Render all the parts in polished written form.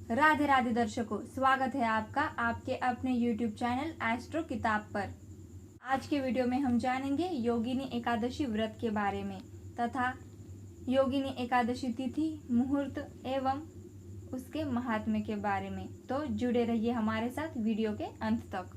राधे राधे दर्शकों, स्वागत है आपका आपके अपने YouTube चैनल एस्ट्रो किताब पर। आज के वीडियो में हम जानेंगे योगिनी एकादशी व्रत के बारे में तथा योगिनी एकादशी तिथि, मुहूर्त एवं उसके महात्म्य के बारे में। तो जुड़े रहिए हमारे साथ वीडियो के अंत तक।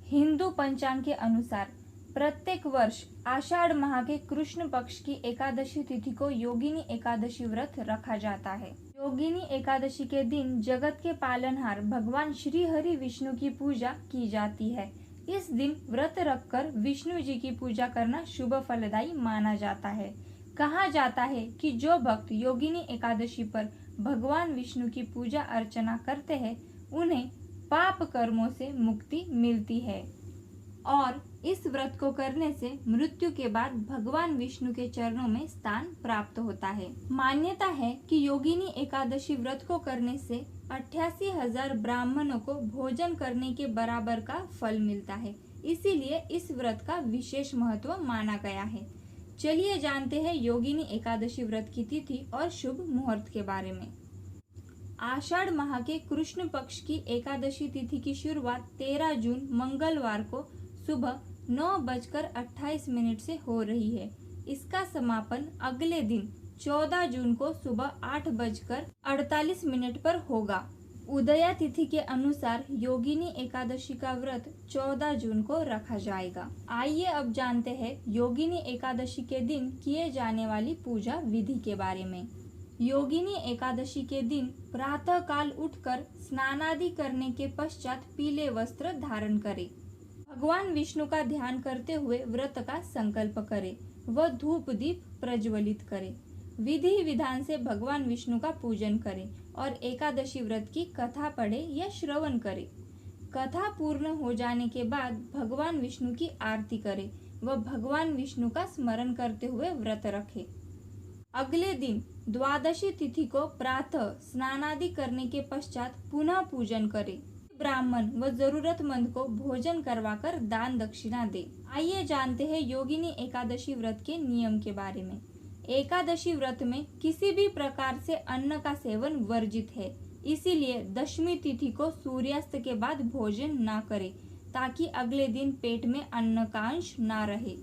हिंदू पंचांग के अनुसार प्रत्येक वर्ष आषाढ़ माह के कृष्ण पक्ष की एकादशी तिथि को योगिनी एकादशी व्रत रखा जाता है। योगिनी एकादशी के दिन जगत के पालनहार भगवान श्री हरि विष्णु की पूजा की जाती है। इस दिन व्रत रखकर विष्णु जी की पूजा करना शुभ फलदायी माना जाता है। कहा जाता है कि जो भक्त योगिनी एकादशी पर भगवान विष्णु की पूजा अर्चना करते हैं उन्हें पाप कर्मों से मुक्ति मिलती है और इस व्रत को करने से मृत्यु के बाद भगवान विष्णु के चरणों में स्थान प्राप्त होता है। मान्यता है कि योगिनी एकादशी व्रत को करने से 88,000 ब्राह्मणों को भोजन करने के बराबर का फल मिलता है। इसीलिए इस व्रत का विशेष महत्व माना गया है। चलिए जानते हैं योगिनी एकादशी व्रत की तिथि और शुभ मुहूर्त के बारे में। आषाढ़ माह के कृष्ण पक्ष की एकादशी तिथि की शुरुआत 13 जून मंगलवार को सुबह 9:28 से हो रही है। इसका समापन अगले दिन 14 जून को सुबह 8:48 पर होगा। उदया तिथि के अनुसार योगिनी एकादशी का व्रत 14 जून को रखा जाएगा। आइए अब जानते हैं योगिनी एकादशी के दिन किए जाने वाली पूजा विधि के बारे में। योगिनी एकादशी के दिन प्रातः काल उठकर स्नानादि करने के पश्चात पीले वस्त्र धारण करें। भगवान विष्णु का ध्यान करते हुए व्रत का संकल्प करें व धूप दीप प्रज्वलित करें। विधि विधान से भगवान विष्णु का पूजन करें और एकादशी व्रत की कथा पढ़े या श्रवण करें। कथा पूर्ण हो जाने के बाद भगवान विष्णु की आरती करें व भगवान विष्णु का स्मरण करते हुए व्रत रखें। अगले दिन द्वादशी तिथि को प्रातः स्नानादि करने के पश्चात पुनः पूजन करें। ब्राह्मण व जरूरतमंद को भोजन करवाकर दान दक्षिणा दे। आइए जानते हैं योगिनी एकादशी व्रत के नियम के बारे में। एकादशी व्रत में किसी भी प्रकार से अन्न का सेवन वर्जित है। इसीलिए दशमी तिथि को सूर्यास्त के बाद भोजन न करें ताकि अगले दिन पेट में अन्न का अंश न रहे।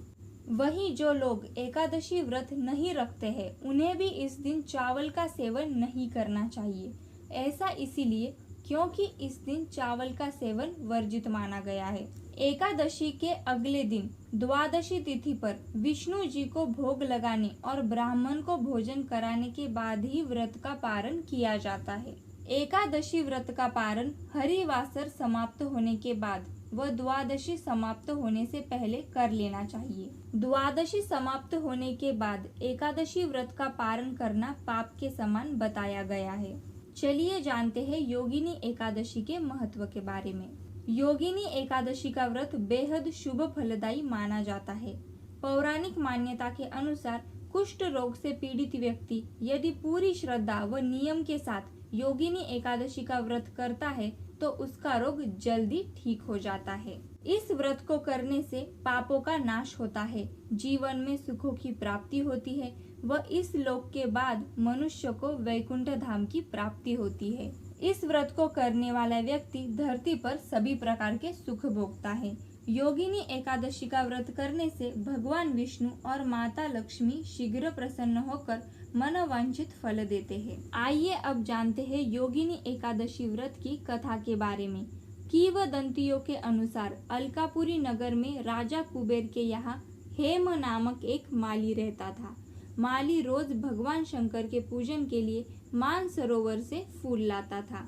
वहीं जो लोग एकादशी व्रत नहीं रखते हैं उन्हें भी इस दिन चावल का सेवन नहीं करना चाहिए। ऐसा इसीलिए क्योंकि इस दिन चावल का सेवन वर्जित माना गया है। एकादशी के अगले दिन द्वादशी तिथि पर विष्णु जी को भोग लगाने और ब्राह्मण को भोजन कराने के बाद ही व्रत का पारण किया जाता है। एकादशी व्रत का पारण हरिवासर समाप्त होने के बाद व द्वादशी समाप्त होने से पहले कर लेना चाहिए। द्वादशी समाप्त होने के बाद एकादशी व्रत का पारण करना पाप के समान बताया गया है। चलिए जानते हैं योगिनी एकादशी के महत्व के बारे में। योगिनी एकादशी का व्रत बेहद शुभ फलदायी माना जाता है। पौराणिक मान्यता के अनुसार कुष्ठ रोग से पीड़ित व्यक्ति यदि पूरी श्रद्धा व नियम के साथ योगिनी एकादशी का व्रत करता है तो उसका रोग जल्दी ठीक हो जाता है। इस व्रत को करने से पापों का नाश होता है, जीवन में सुखों की प्राप्ति होती है व इस लोक के बाद मनुष्य को वैकुंठ धाम की प्राप्ति होती है। इस व्रत को करने वाला व्यक्ति धरती पर सभी प्रकार के सुख भोगता है। योगिनी एकादशी का व्रत करने से भगवान विष्णु और माता लक्ष्मी शीघ्र प्रसन्न होकर मनोवांछित फल देते हैं। आइए अब जानते हैं योगिनी एकादशी व्रत की कथा के बारे में। किंवदंतियों के अनुसार अलकापुरी नगर में राजा कुबेर के यहाँ हेम नामक एक माली रहता था। माली रोज भगवान शंकर के पूजन के लिए मानसरोवर से फूल लाता था।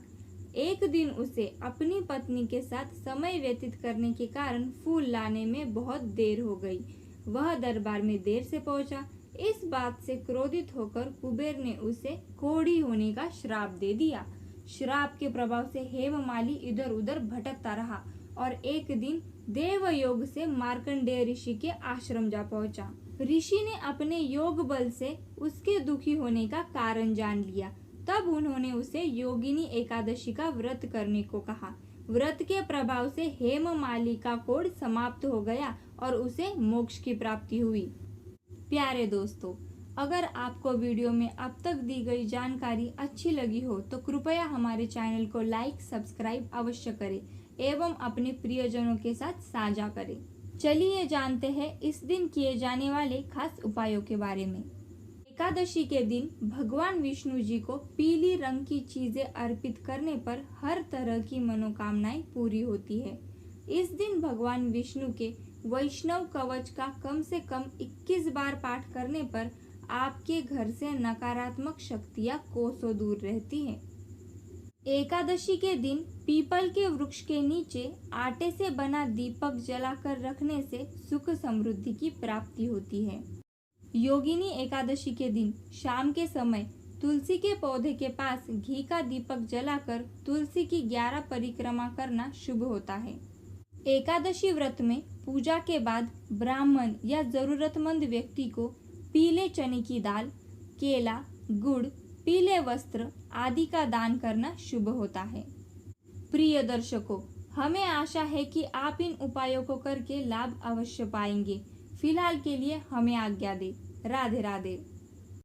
एक दिन उसे अपनी पत्नी के साथ समय व्यतीत करने के कारण फूल लाने में बहुत देर हो गई। वह दरबार में देर से पहुंचा। इस बात से क्रोधित होकर कुबेर ने उसे कोढ़ी होने का श्राप दे दिया। श्राप के प्रभाव से हेममाली इधर उधर भटकता रहा और एक दिन देवयोग से मार्कंडेय ऋषि के आश्रम जा पहुंचा। ऋषि ने अपने योग बल से उसके दुखी होने का कारण जान लिया। तब उन्होंने उसे योगिनी एकादशी का व्रत करने को कहा। व्रत के प्रभाव से हेममाली का कोढ़ समाप्त हो गया और उसे मोक्ष की प्राप्ति हुई। प्यारे दोस्तों, अगर आपको वीडियो में अब तक दी गई जानकारी अच्छी लगी हो तो कृपया हमारे चैनल को लाइक सब्सक्राइब अवश्य करें एवं अपने प्रियजनों के साथ साझा करें। चलिए जानते हैं इस दिन किए जाने वाले खास उपायों के बारे में। एकादशी के दिन भगवान विष्णु जी को पीली रंग की चीजें अर्पित करने पर हर तरह की मनोकामनाएं पूरी होती है। इस दिन भगवान विष्णु के वैष्णव कवच का कम से कम 21 बार पाठ करने पर आपके घर से नकारात्मक शक्तियां कोसों दूर रहती हैं। एकादशी के दिन पीपल के वृक्ष के नीचे आटे से बना दीपक जलाकर रखने से सुख समृद्धि की प्राप्ति होती है। योगिनी एकादशी के दिन शाम के समय तुलसी के पौधे के पास घी का दीपक जलाकर तुलसी की 11 परिक्रमा करना शुभ होता है। एकादशी व्रत में पूजा के बाद ब्राह्मण या जरूरतमंद व्यक्ति को पीले चने की दाल, केला, गुड़, पीले वस्त्र आदि का दान करना शुभ होता है। प्रिय दर्शकों, हमें आशा है कि आप इन उपायों को करके लाभ अवश्य पाएंगे। फिलहाल के लिए हमें आज्ञा दें। राधे राधे।